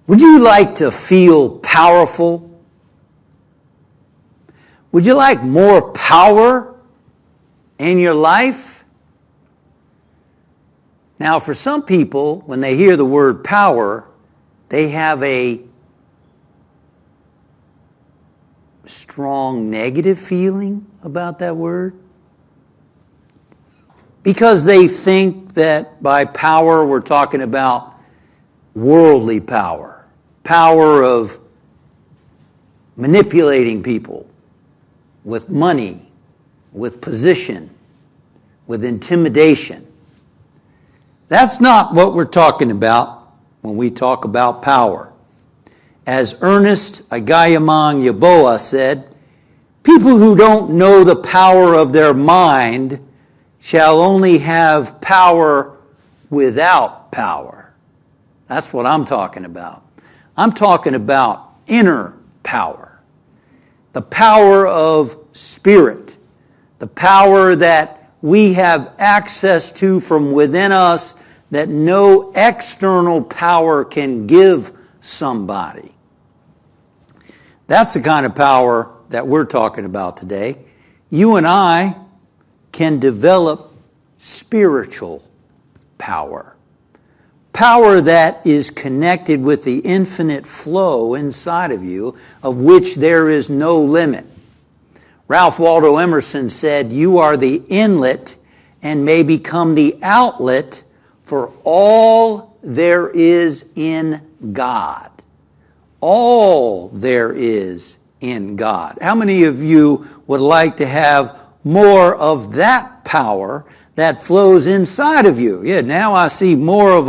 Would you like to feel powerful? Would you like more power in your life? Now, for some people, when they hear the word power, they have a strong negative feeling about that word, because they think that by power we're talking about worldly power, power of manipulating people with money, with position, with intimidation. That's not what we're talking about when we talk about power. As Ernest Agayamang Yaboa said, people who don't know the power of their mind shall only have power without power. That's what I'm talking about. I'm talking about inner power. The power of spirit. The power that we have access to from within us that no external power can give somebody. That's the kind of power that we're talking about today. You and I can develop spiritual power. Power that is connected with the infinite flow inside of you, of which there is no limit. Ralph Waldo Emerson said, "You are the inlet and may become the outlet for all there is in God." All there is in God. How many of you would like to have more of that power that flows inside of you? Yeah, now I see more of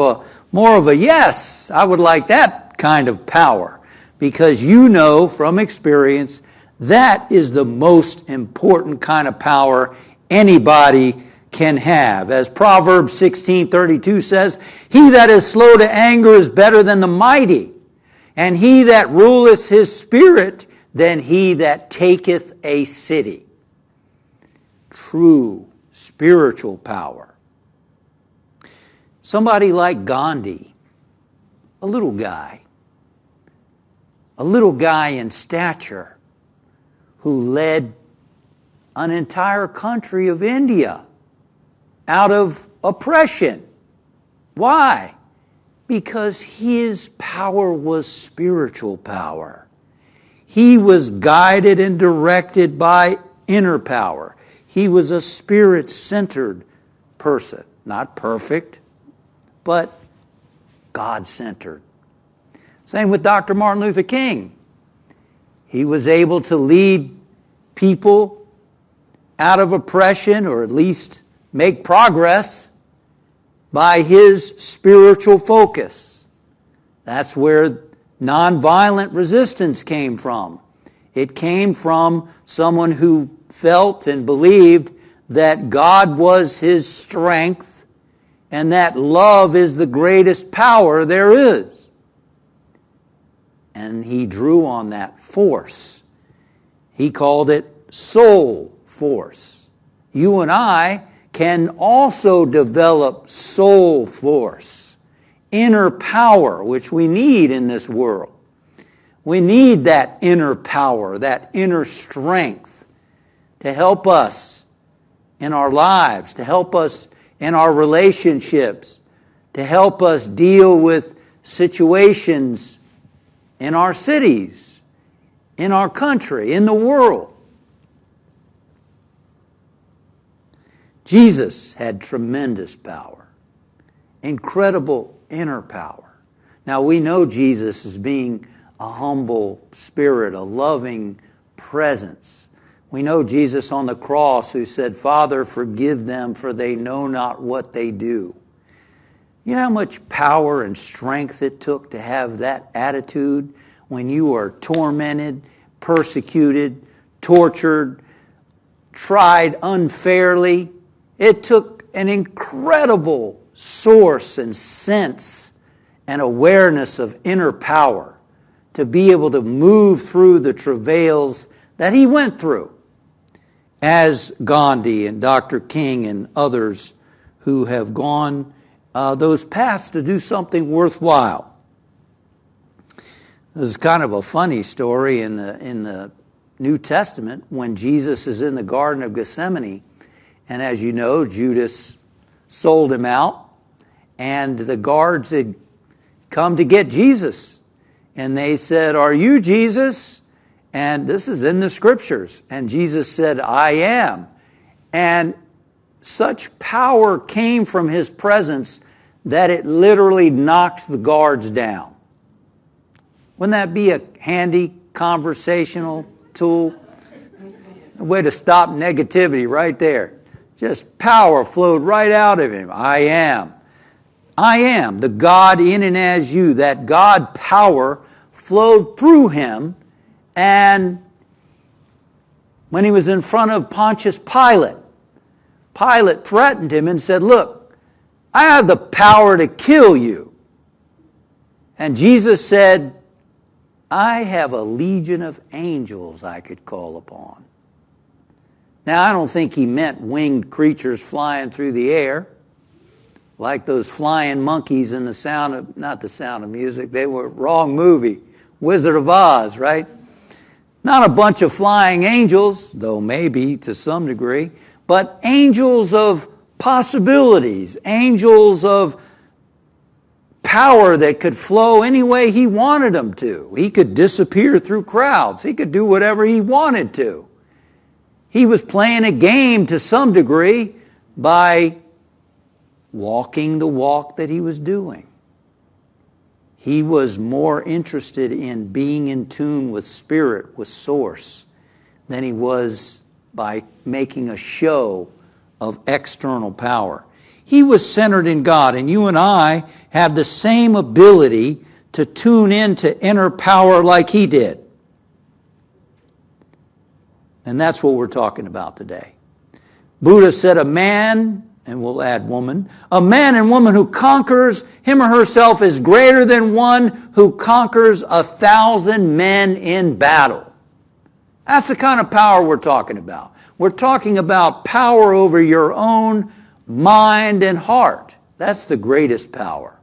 a yes. I would like that kind of power, because you know from experience that is the most important kind of power anybody can have. As Proverbs 16:32 says, "He that is slow to anger is better than the mighty, and he that ruleth his spirit than he that taketh a city." True spiritual power. Somebody like Gandhi, a little guy in stature, who led an entire country of India out of oppression. Why? Because his power was spiritual power. He was guided and directed by inner power. He was a spirit-centered person. Not perfect, but God-centered. Same with Dr. Martin Luther King. He was able to lead people out of oppression, or at least make progress, by his spiritual focus. That's where nonviolent resistance came from. It came from someone who felt and believed that God was his strength and that love is the greatest power there is. And he drew on that force. He called it soul force. You and I can also develop soul force, inner power, which we need in this world. We need that inner power, that inner strength to help us in our lives, to help us in our relationships, to help us deal with situations in our cities, in our country, in the world. Jesus had tremendous power, incredible inner power. Now we know Jesus as being a humble spirit, a loving presence. We know Jesus on the cross who said, "Father, forgive them, for they know not what they do." You know how much power and strength it took to have that attitude when you are tormented, persecuted, tortured, tried unfairly? It took an incredible source and sense and awareness of inner power to be able to move through the travails that he went through, as Gandhi and Dr. King and others who have gone those paths to do something worthwhile. There's kind of a funny story in the New Testament when Jesus is in the Garden of Gethsemane, and as you know, Judas sold him out, and the guards had come to get Jesus, and they said, "Are you Jesus?" And this is in the scriptures, and Jesus said, "I am." And such power came from his presence that it literally knocked the guards down. Wouldn't that be a handy conversational tool? A way to stop negativity right there. Just power flowed right out of him. I am. I am the God in and as you. That God power flowed through him. And when he was in front of Pontius Pilate, Pilate threatened him and said, "Look, I have the power to kill you." And Jesus said, "I have a legion of angels I could call upon." Now, I don't think he meant winged creatures flying through the air, like those flying monkeys in not The Sound of Music, they were wrong movie, Wizard of Oz, right? Not a bunch of flying angels, though maybe to some degree, but angels of possibilities, angels of power that could flow any way he wanted them to. He could disappear through crowds. He could do whatever he wanted to. He was playing a game to some degree by walking the walk that he was doing. He was more interested in being in tune with spirit, with source, than he was by making a show of external power. He was centered in God, and you and I have the same ability to tune into inner power like he did. And that's what we're talking about today. Buddha said a man, and we'll add woman, a man and woman who conquers him or herself is greater than one who conquers 1,000 men in battle. That's the kind of power we're talking about. We're talking about power over your own mind and heart. That's the greatest power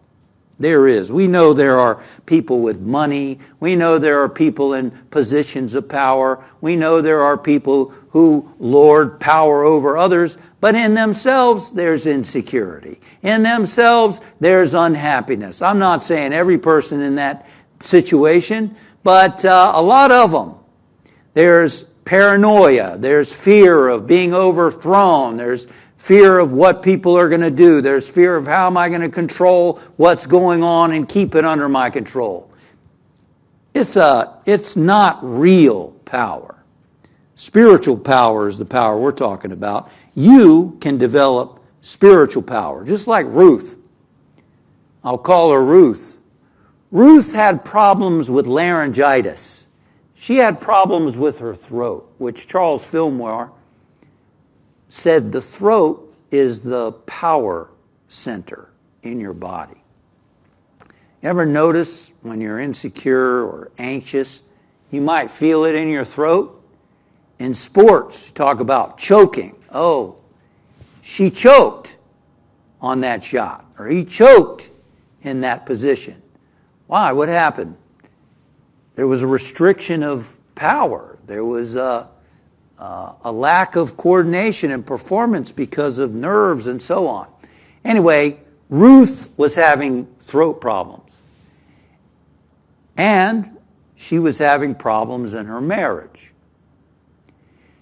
there is. We know there are people with money. We know there are people in positions of power. We know there are people who lord power over others. But in themselves, there's insecurity. In themselves, there's unhappiness. I'm not saying every person in that situation, but a lot of them. There's paranoia. There's fear of being overthrown. There's fear of what people are going to do. There's fear of how am I going to control what's going on and keep it under my control. It's not real power. Spiritual power is the power we're talking about. You can develop spiritual power, just like Ruth. I'll call her Ruth. Ruth had problems with laryngitis. She had problems with her throat, which Charles Fillmore said the throat is the power center in your body. You ever notice when you're insecure or anxious, you might feel it in your throat? In sports, you talk about choking. Oh, she choked on that shot, or he choked in that position. Why? What happened? There was a restriction of power. There was a lack of coordination and performance because of nerves and so on. Anyway, Ruth was having throat problems. And she was having problems in her marriage.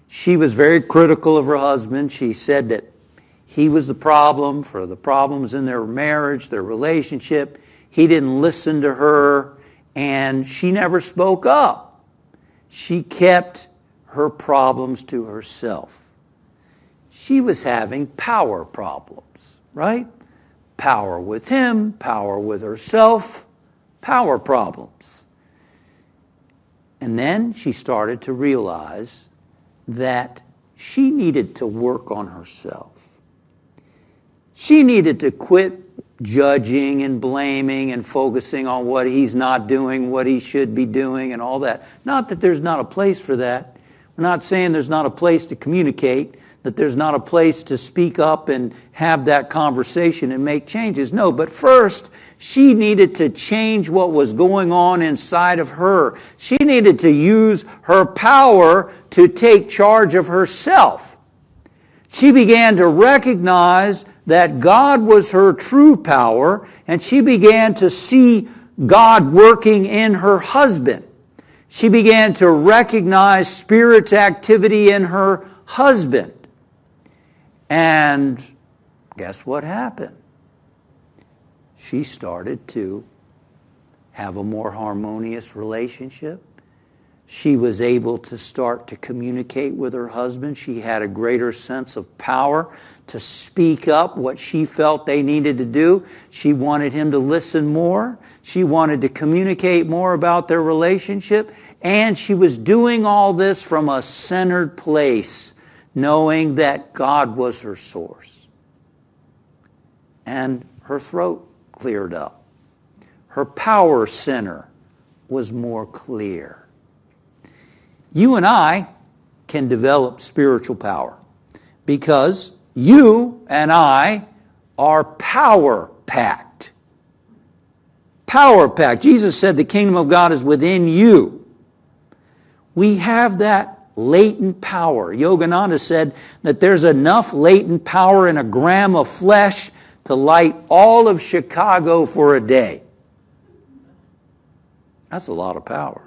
She was very critical of her husband. She said that he was the problem for the problems in their marriage, their relationship. He didn't listen to her, and she never spoke up. She kept her problems to herself. She was having power problems, right? Power with him, power with herself, power problems. And then she started to realize that she needed to work on herself. She needed to quit judging and blaming and focusing on what he's not doing, what he should be doing, and all that. Not that there's not a place for that. I'm not saying there's not a place to communicate, that there's not a place to speak up and have that conversation and make changes. No, but first, she needed to change what was going on inside of her. She needed to use her power to take charge of herself. She began to recognize that God was her true power, and she began to see God working in her husband. She began to recognize Spirit's activity in her husband. And guess what happened? She started to have a more harmonious relationship. She was able to start to communicate with her husband. She had a greater sense of power to speak up what she felt they needed to do. She wanted him to listen more. She wanted to communicate more about their relationship. And she was doing all this from a centered place, knowing that God was her source. And her throat cleared up. Her power center was more clear. You and I can develop spiritual power because you and I are power-packed. Power-packed. Jesus said the kingdom of God is within you. We have that latent power. Yogananda said that there's enough latent power in a gram of flesh to light all of Chicago for a day. That's a lot of power.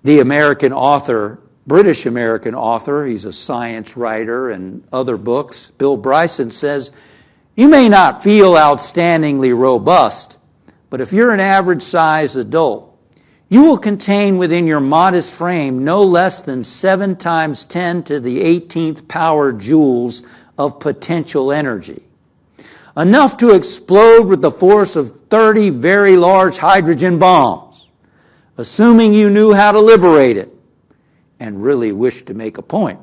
The American author, British American author, he's a science writer and other books, Bill Bryson says, you may not feel outstandingly robust, but if you're an average-sized adult, you will contain within your modest frame no less than 7 times 10 to the 18th power joules of potential energy. Enough to explode with the force of 30 very large hydrogen bombs, assuming you knew how to liberate it and really wished to make a point.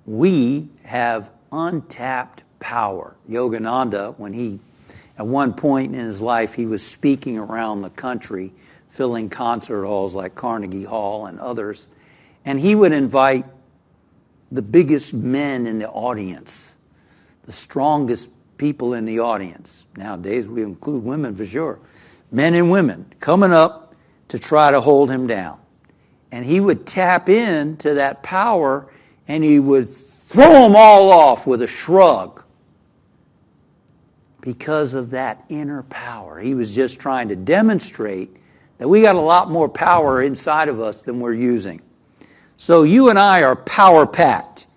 We have untapped power. Yogananda, at one point in his life, he was speaking around the country, filling concert halls like Carnegie Hall and others, and he would invite the biggest men in the audience, the strongest people in the audience. Nowadays, we include women for sure. Men and women coming up to try to hold him down. And he would tap into that power and he would throw them all off with a shrug because of that inner power. He was just trying to demonstrate that we got a lot more power inside of us than we're using. So you and I are power-packed.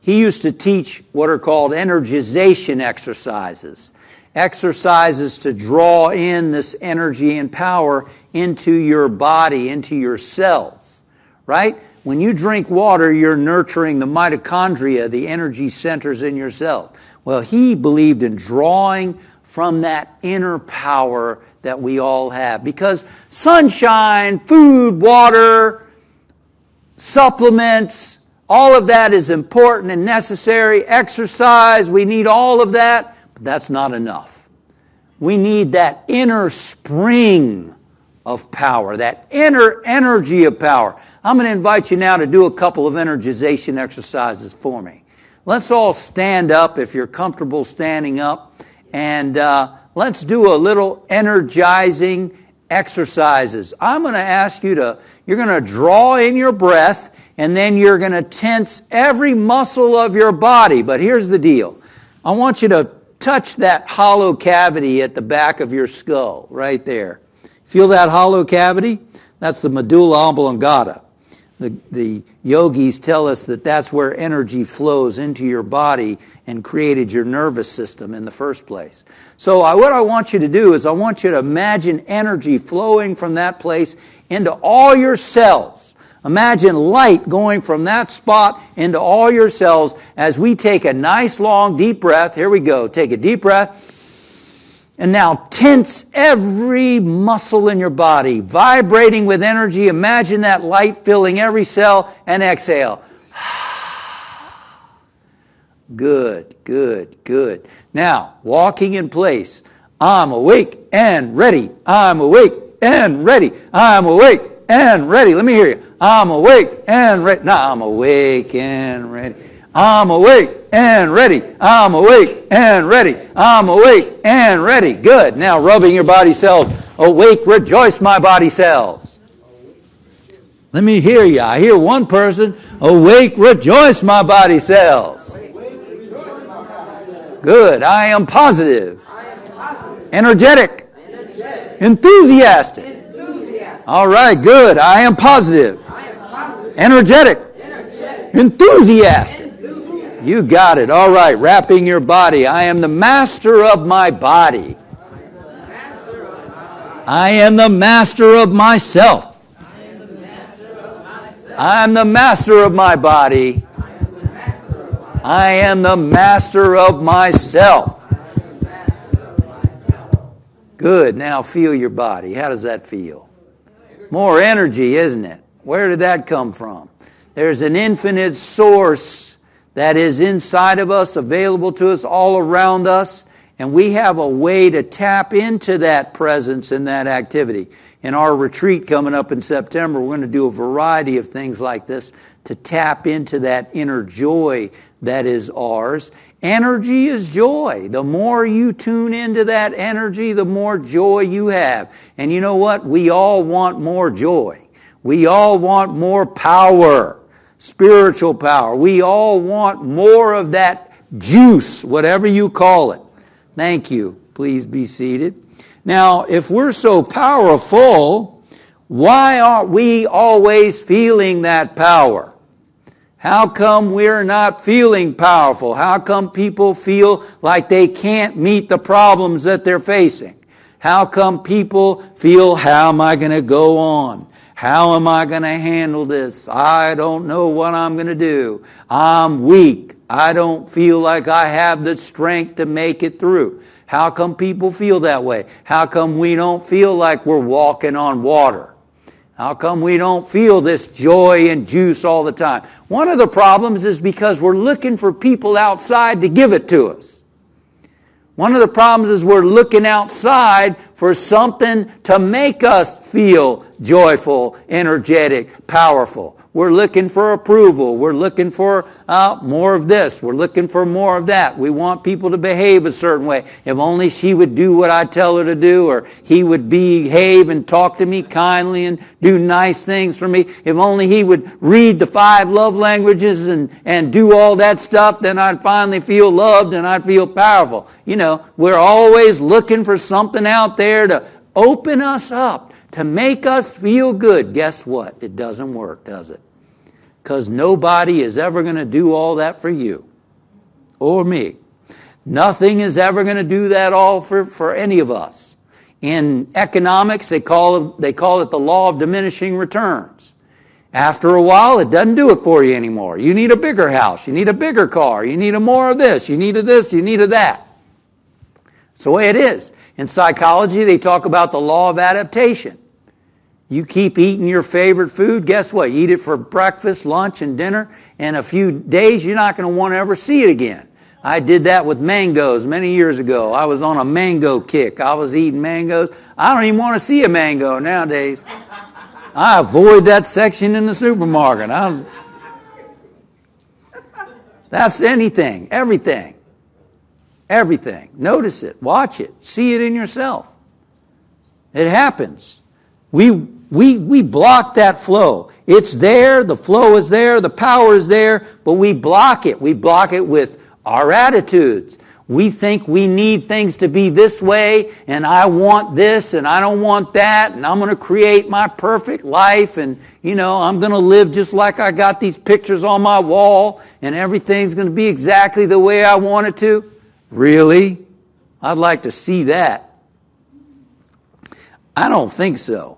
He used to teach what are called energization exercises. Exercises to draw in this energy and power into your body, into your cells, right? When you drink water, you're nurturing the mitochondria, the energy centers in your cells. Well, he believed in drawing from that inner power that we all have. Because sunshine, food, water, supplements, all of that is important and necessary. Exercise, we need all of that. But that's not enough. We need that inner spring of power, that inner energy of power. I'm going to invite you now to do a couple of energization exercises for me. Let's all stand up if you're comfortable standing up. And let's do a little energizing exercises. I'm going to ask you you're going to draw in your breath and then you're going to tense every muscle of your body. But here's the deal. I want you to touch that hollow cavity at the back of your skull, right there. Feel that hollow cavity? That's the medulla oblongata. The yogis tell us that that's where energy flows into your body and created your nervous system in the first place. So what I want you to do is I want you to imagine energy flowing from that place into all your cells. Imagine light going from that spot into all your cells as we take a nice long deep breath. Here we go. Take a deep breath. And now tense every muscle in your body, vibrating with energy. Imagine that light filling every cell and exhale. Good, good, good. Now, walking in place. I'm awake and ready. I'm awake and ready. I'm awake and ready. Let me hear you. I'm awake and ready. No, I'm awake and ready. I'm awake and ready. I'm awake and ready. I'm awake and ready. Good. Now rubbing your body cells. Awake, rejoice, my body cells. Let me hear you. I hear one person. Awake, rejoice, my body cells. Good. I am positive. Energetic. Enthusiastic. All right, good. I am positive. Energetic. Enthusiastic. You got it. All right, wrapping your body. I am the master of my body. I am the master of myself. I am the master of my body. I am the master of myself. Good. Now feel your body. How does that feel? More energy, isn't it? Where did that come from? There's an infinite source that is inside of us, available to us, all around us, and we have a way to tap into that presence and that activity. In our retreat coming up in September, we're going to do a variety of things like this to tap into that inner joy that is ours. Energy is joy. The more you tune into that energy, the more joy you have. And you know what? We all want more joy. We all want more power, spiritual power. We all want more of that juice, whatever you call it. Thank you. Please be seated. Now, if we're so powerful, why aren't we always feeling that power? How come we're not feeling powerful? How come people feel like they can't meet the problems that they're facing? How come people feel, how am I going to go on? How am I going to handle this? I don't know what I'm going to do. I'm weak. I don't feel like I have the strength to make it through. How come people feel that way? How come we don't feel like we're walking on water? How come we don't feel this joy and juice all the time? One of the problems is because we're looking for people outside to give it to us. One of the problems is we're looking outside for something to make us feel joyful, energetic, powerful. We're looking for approval. We're looking for more of this. We're looking for more of that. We want people to behave a certain way. If only she would do what I tell her to do, or he would behave and talk to me kindly and do nice things for me. If only he would read the 5 love languages and do all that stuff, then I'd finally feel loved and I'd feel powerful. You know, we're always looking for something out there to open us up, to make us feel good. Guess what? It doesn't work, does it? Because nobody is ever going to do all that for you or me. Nothing is ever going to do that all for any of us. In economics, they call it the law of diminishing returns. After a while, it doesn't do it for you anymore. You need a bigger house. You need a bigger car. You need more of this. You need of this. You need of that. It's the way it is. In psychology, they talk about the law of adaptation. You keep eating your favorite food, guess what? You eat it for breakfast, lunch, and dinner. In a few days, you're not going to want to ever see it again. I did that with mangoes many years ago. I was on a mango kick. I was eating mangoes. I don't even want to see a mango nowadays. I avoid that section in the supermarket. That's anything, everything. Everything. Notice it. Watch it. See it in yourself. It happens. We block that flow. It's there, the flow is there, the power is there, but we block it. We block it with our attitudes. We think we need things to be this way, and I want this, and I don't want that, and I'm going to create my perfect life, and, I'm going to live just like I got these pictures on my wall, and everything's going to be exactly the way I want it to. Really? I'd like to see that. I don't think so.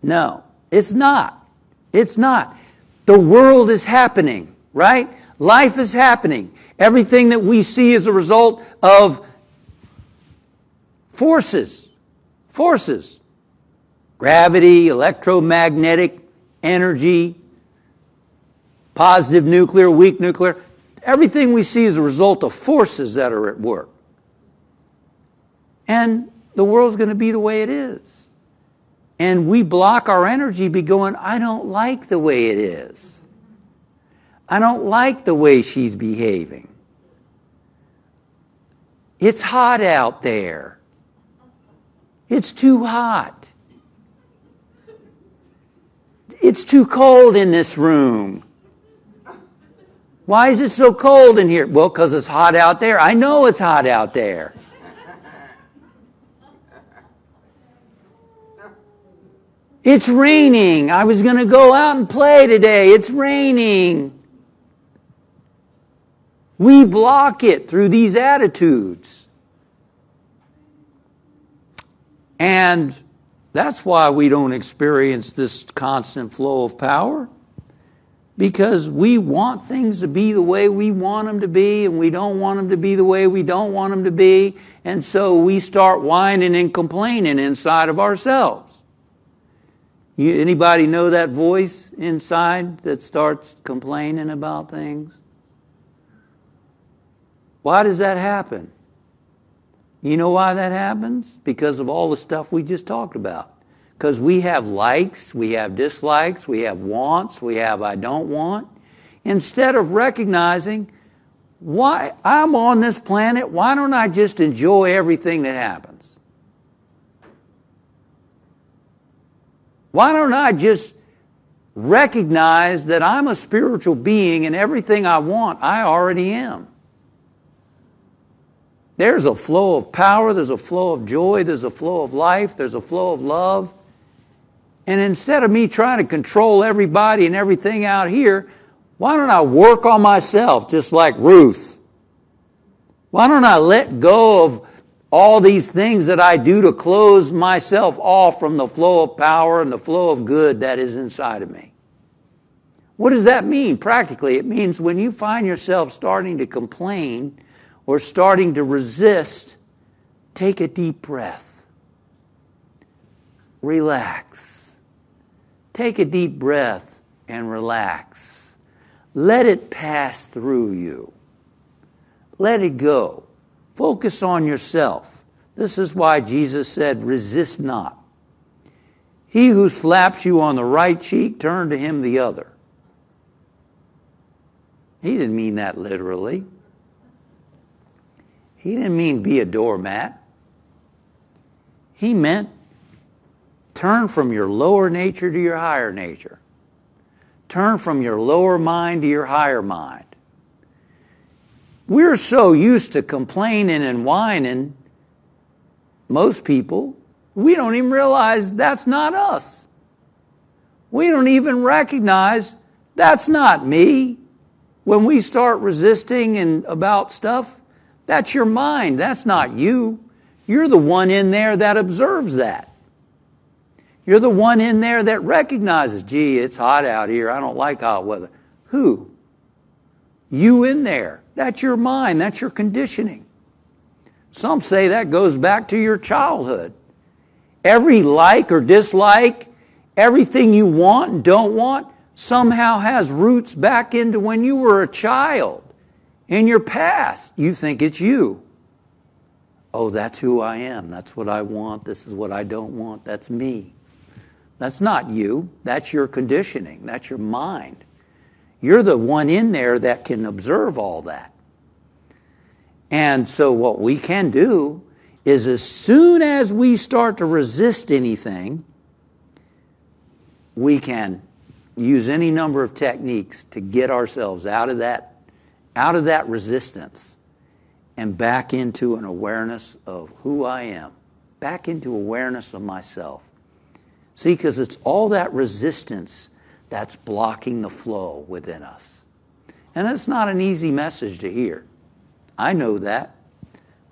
No, it's not. It's not. The world is happening, right? Life is happening. Everything that we see is a result of forces. Forces. Gravity, electromagnetic energy, positive nuclear, weak nuclear. Everything we see is a result of forces that are at work. And the world's going to be the way it is. And we block our energy by going, I don't like the way it is. I don't like the way she's behaving. It's hot out there. It's too hot. It's too cold in this room. Why is it so cold in here? Well, because it's hot out there. I know it's hot out there. It's raining. I was going to go out and play today. It's raining. We block it through these attitudes. And that's why we don't experience this constant flow of power. Because we want things to be the way we want them to be, and we don't want them to be the way we don't want them to be. And so we start whining and complaining inside of ourselves. Anybody know that voice inside that starts complaining about things? Why does that happen? You know why that happens? Because of all the stuff we just talked about. Because we have likes, we have dislikes, we have wants, we have I don't want. Instead of recognizing, why I'm on this planet, why don't I just enjoy everything that happens? Why don't I just recognize that I'm a spiritual being and everything I want, I already am? There's a flow of power, there's a flow of joy, there's a flow of life, there's a flow of love. And instead of me trying to control everybody and everything out here, why don't I work on myself just like Ruth? Why don't I let go of all these things that I do to close myself off from the flow of power and the flow of good that is inside of me? What does that mean practically? It means when you find yourself starting to complain or starting to resist, take a deep breath. Relax. Take a deep breath and relax. Let it pass through you. Let it go. Focus on yourself. This is why Jesus said, resist not. He who slaps you on the right cheek, turn to him the other. He didn't mean that literally. He didn't mean be a doormat. He meant turn from your lower nature to your higher nature. Turn from your lower mind to your higher mind. We're so used to complaining and whining, most people, we don't even realize that's not us. We don't even recognize that's not me. When we start resisting and about stuff, that's your mind. That's not you. You're the one in there that observes that. You're the one in there that recognizes, gee, it's hot out here. I don't like hot weather. Who? You in there. That's your mind. That's your conditioning. Some say that goes back to your childhood. Every like or dislike, everything you want and don't want, somehow has roots back into when you were a child. In your past, you think it's you. Oh, that's who I am. That's what I want. This is what I don't want. That's me. That's not you. That's your conditioning. That's your mind. You're the one in there that can observe all that. And so what we can do is as soon as we start to resist anything, we can use any number of techniques to get ourselves out of that resistance and back into an awareness of who I am, back into awareness of myself. See, because it's all that resistance that's blocking the flow within us. And it's not an easy message to hear. I know that.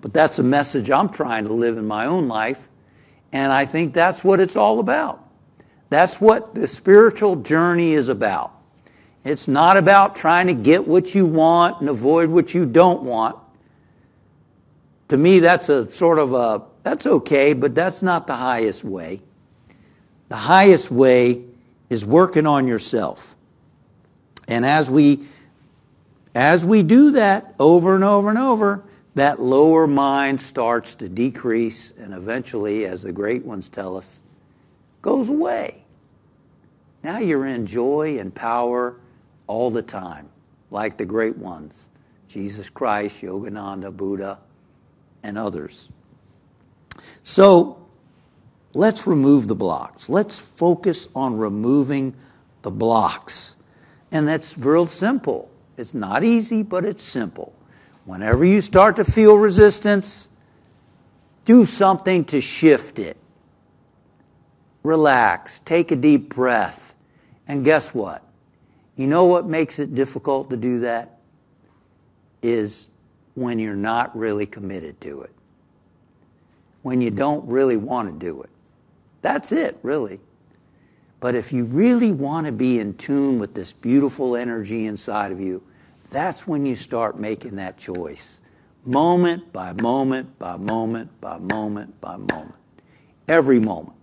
But that's a message I'm trying to live in my own life. And I think that's what it's all about. That's what the spiritual journey is about. It's not about trying to get what you want and avoid what you don't want. To me, that's that's okay, but that's not the highest way. The highest way is working on yourself. And as we do that over and over and over, that lower mind starts to decrease, and eventually, as the great ones tell us, goes away. Now you're in joy and power all the time, like the great ones, Jesus Christ, Yogananda, Buddha, and others. So let's remove the blocks. Let's focus on removing the blocks. And that's real simple. It's not easy, but it's simple. Whenever you start to feel resistance, do something to shift it. Relax, take a deep breath, and guess what? You know what makes it difficult to do that? Is when you're not really committed to it. When you don't really want to do it. That's it, really. But if you really want to be in tune with this beautiful energy inside of you, that's when you start making that choice. Moment by moment, by moment, by moment, by moment. Every moment.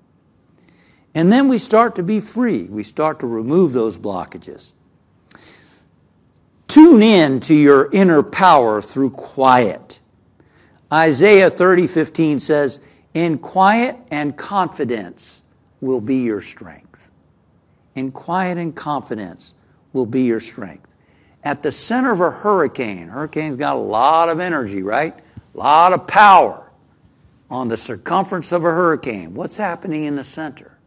And then we start to be free. We start to remove those blockages. Tune in to your inner power through quiet. Isaiah 30:15 says, "In quiet and confidence will be your strength." In quiet and confidence will be your strength. At the center of a hurricane's got a lot of energy, right? A lot of power. On the circumference of a hurricane, what's happening in the center?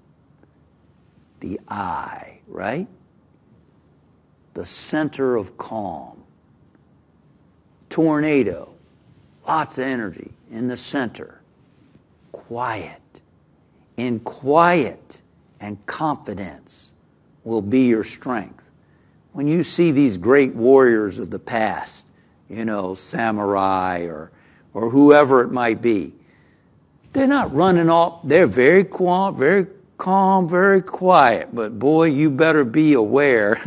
The eye, right? The center of calm. Tornado, lots of energy in the center. Quiet. In quiet and confidence will be your strength. When you see these great warriors of the past, samurai or whoever it might be, they're not running off. They're very calm, very quiet. But boy, you better be aware.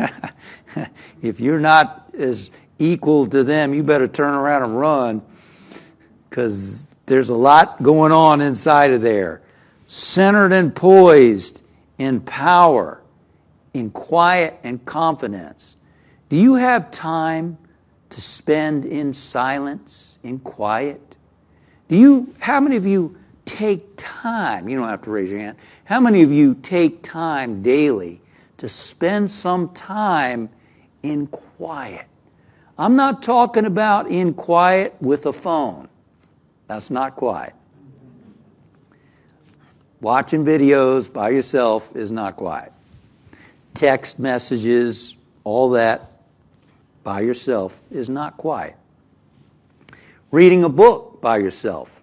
If you're not as equal to them, you better turn around and run, because there's a lot going on inside of there. Centered and poised in power, in quiet and confidence. Do you have time to spend in silence, in quiet? How many of you take time? You don't have to raise your hand. How many of you take time daily to spend some time in quiet? I'm not talking about in quiet with a phone. That's not quiet. Watching videos by yourself is not quiet. Text messages, all that by yourself is not quiet. Reading a book by yourself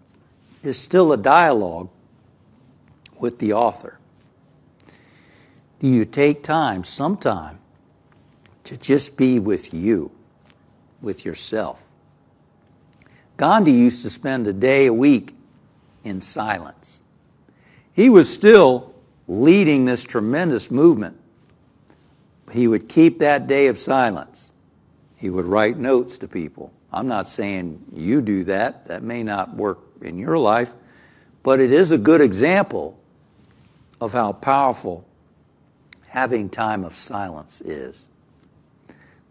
is still a dialogue with the author. Do you take time, sometime, to just be with you, with yourself? Gandhi used to spend a day a week in silence. He was still leading this tremendous movement. He would keep that day of silence. He would write notes to people. I'm not saying you do that. That may not work in your life. But it is a good example of how powerful having time of silence is.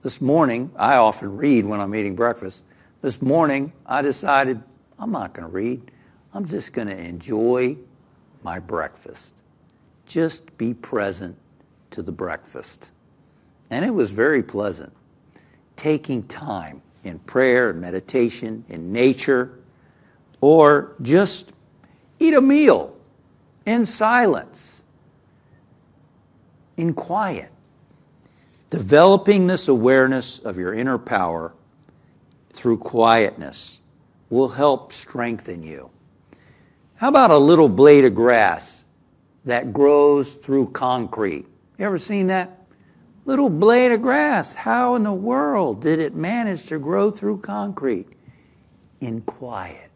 This morning, I often read when I'm eating breakfast. This morning, I decided I'm not going to read. I'm just going to enjoy my breakfast. Just be present to the breakfast. And it was very pleasant. Taking time in prayer and meditation, in nature, or just eat a meal in silence, in quiet. Developing this awareness of your inner power through quietness will help strengthen you. How about a little blade of grass that grows through concrete? You ever seen that? Little blade of grass. How in the world did it manage to grow through concrete? In quiet.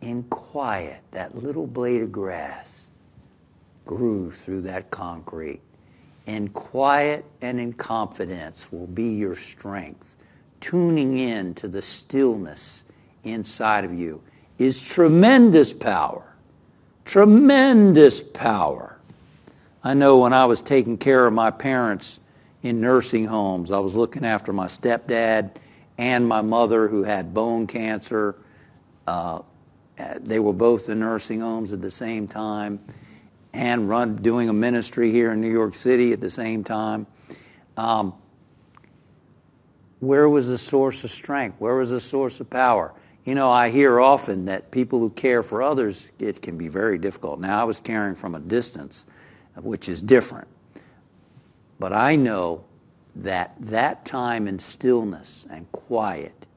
In quiet, that little blade of grass grew through that concrete. In quiet and in confidence will be your strength. Tuning in to the stillness inside of you is tremendous power. Tremendous power. I know when I was taking care of my parents in nursing homes, I was looking after my stepdad and my mother who had bone cancer. They were both in nursing homes at the same time. and doing a ministry here in New York City at the same time. Where was the source of strength? Where was the source of power? You know, I hear often that people who care for others, it can be very difficult. Now, I was caring from a distance, which is different. But I know that that time in stillness and quiet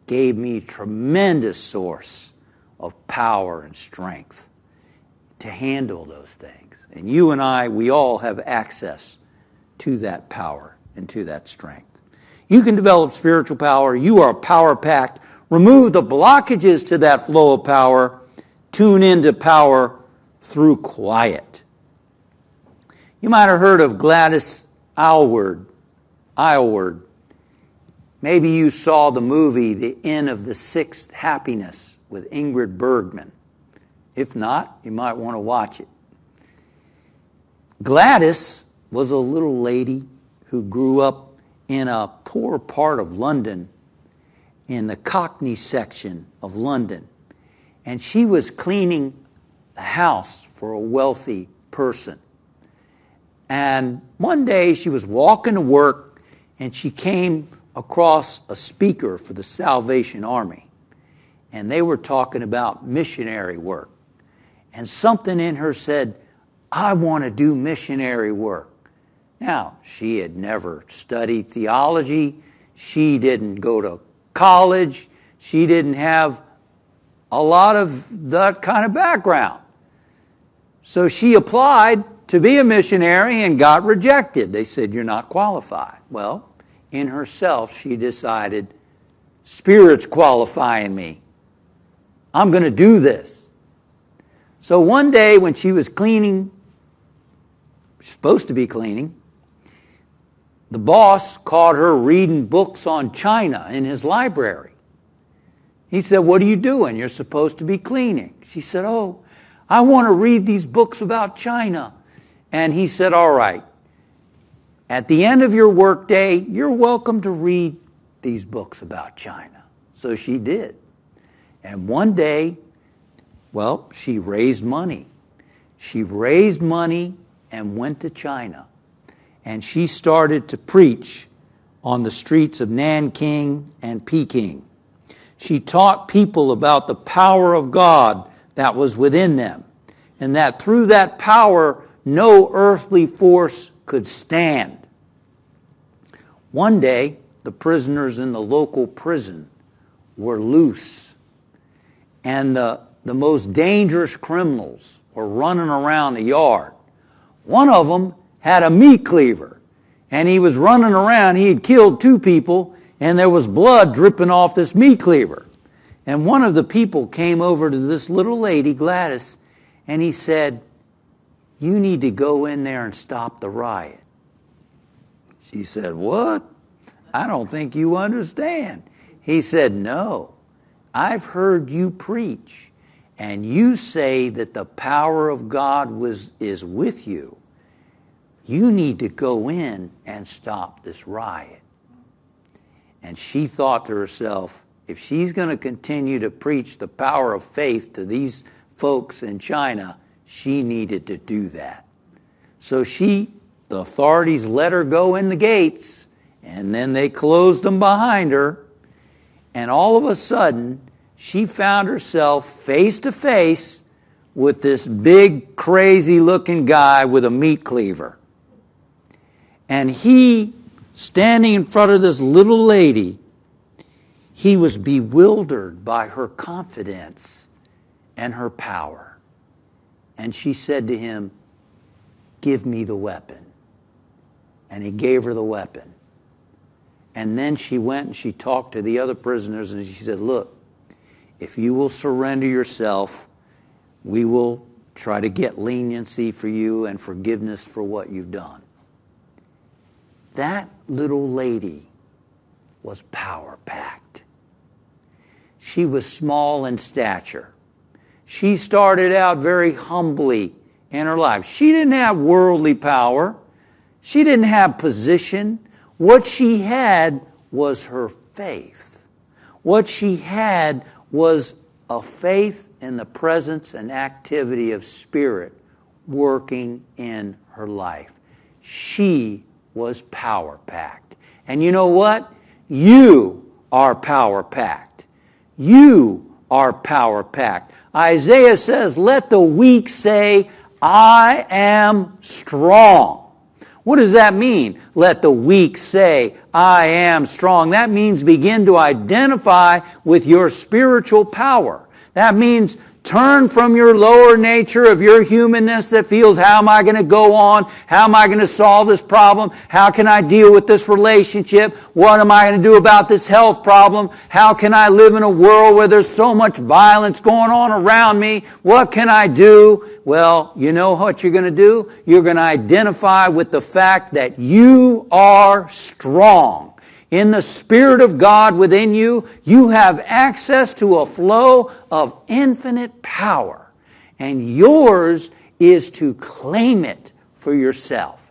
gave me tremendous source of power and strength to handle those things. And you and I, we all have access to that power and to that strength. You can develop spiritual power. You are power-packed. Remove the blockages to that flow of power. Tune into power through quiet. You might have heard of Gladys Aylward. Maybe you saw the movie The Inn of the Sixth Happiness with Ingrid Bergman. If not, you might want to watch it. Gladys was a little lady who grew up in a poor part of London, in the Cockney section of London. And she was cleaning the house for a wealthy person. And one day she was walking to work and she came across a speaker for the Salvation Army. And they were talking about missionary work. And something in her said, I want to do missionary work. Now, she had never studied theology. She didn't go to college. She didn't have a lot of that kind of background. So she applied to be a missionary and got rejected. They said, you're not qualified. Well, in herself, she decided, Spirit's qualifying me. I'm going to do this. So one day when she was cleaning, supposed to be cleaning, the boss caught her reading books on China in his library. He said, what are you doing? You're supposed to be cleaning. She said, oh, I want to read these books about China. And he said, all right, at the end of your workday, you're welcome to read these books about China. So she did. And one day, well, she raised money. She raised money and went to China. And she started to preach on the streets of Nanking and Peking. She taught people about the power of God that was within them, and that through that power, no earthly force could stand. One day, the prisoners in the local prison were loose, and the most dangerous criminals were running around the yard. One of them had a meat cleaver, and he was running around. He had killed 2 people, and there was blood dripping off this meat cleaver. And one of the people came over to this little lady, Gladys, and he said, you need to go in there and stop the riot. She said, what? I don't think you understand. He said, no, I've heard you preach, and you say that the power of God is with you. You need to go in and stop this riot. And she thought to herself, if she's going to continue to preach the power of faith to these folks in China, she needed to do that. So the authorities let her go in the gates, and then they closed them behind her. And all of a sudden, she found herself face to face with this big, crazy-looking guy with a meat cleaver. And he, standing in front of this little lady, he was bewildered by her confidence and her power. And she said to him, give me the weapon. And he gave her the weapon. And then she went and she talked to the other prisoners and she said, look, if you will surrender yourself, we will try to get leniency for you and forgiveness for what you've done. That little lady was power-packed. She was small in stature. She started out very humbly in her life. She didn't have worldly power. She didn't have position. What she had was her faith. What she had was a faith in the presence and activity of Spirit working in her life. She was power-packed. And you know what? You are power-packed. You are power-packed. Isaiah says, let the weak say, I am strong. What does that mean? Let the weak say, I am strong. That means begin to identify with your spiritual power. That means turn from your lower nature of your humanness that feels, how am I going to go on? How am I going to solve this problem? How can I deal with this relationship? What am I going to do about this health problem? How can I live in a world where there's so much violence going on around me? What can I do? Well, you know what you're going to do? You're going to identify with the fact that you are strong. In the Spirit of God within you, you have access to a flow of infinite power. And yours is to claim it for yourself.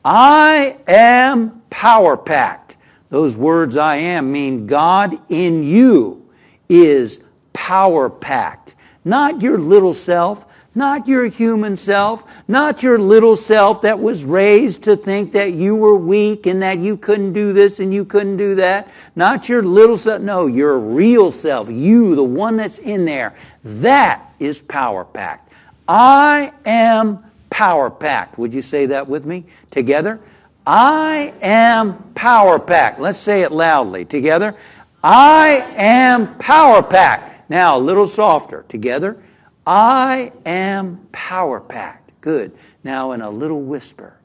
I am power-packed. Those words I am mean God in you is power-packed. Not your little self, not your human self, not your little self that was raised to think that you were weak and that you couldn't do this and you couldn't do that. Not your little self. No, your real self. You, the one that's in there. That is power-packed. I am power-packed. Would you say that with me together? I am power-packed. Let's say it loudly together. I am power-packed. Now, a little softer. Together. I am power-packed. Good. Now in a little whisper.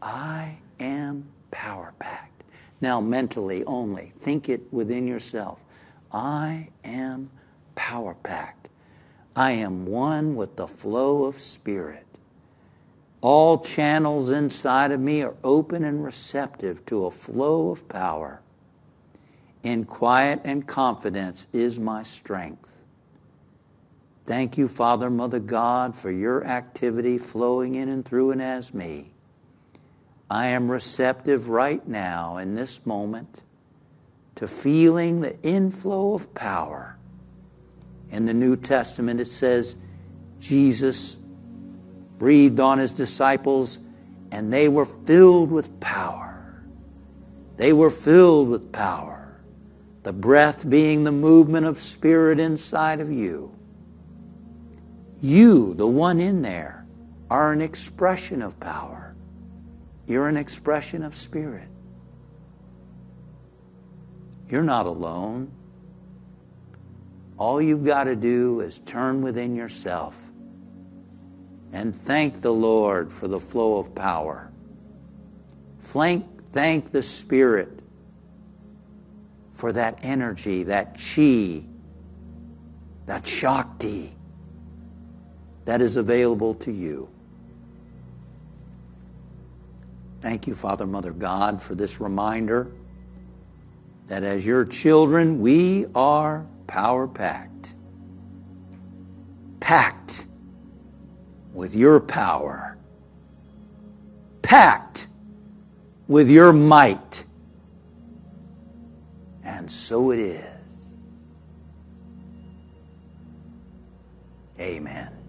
I am power-packed. Now mentally only. Think it within yourself. I am power-packed. I am one with the flow of Spirit. All channels inside of me are open and receptive to a flow of power. In quiet and confidence is my strength. Thank you, Father, Mother God, for your activity flowing in and through and as me. I am receptive right now in this moment to feeling the inflow of power. In the New Testament it says Jesus breathed on his disciples and they were filled with power. They were filled with power. The breath being the movement of Spirit inside of you. You, the one in there, are an expression of power. You're an expression of Spirit. You're not alone. All you've got to do is turn within yourself and thank the Lord for the flow of power. Thank the Spirit for that energy, that chi, that shakti, that is available to you. Thank you, Father, Mother God, for this reminder that as your children, we are power-packed. Packed with your power. Packed with your might. And so it is. Amen.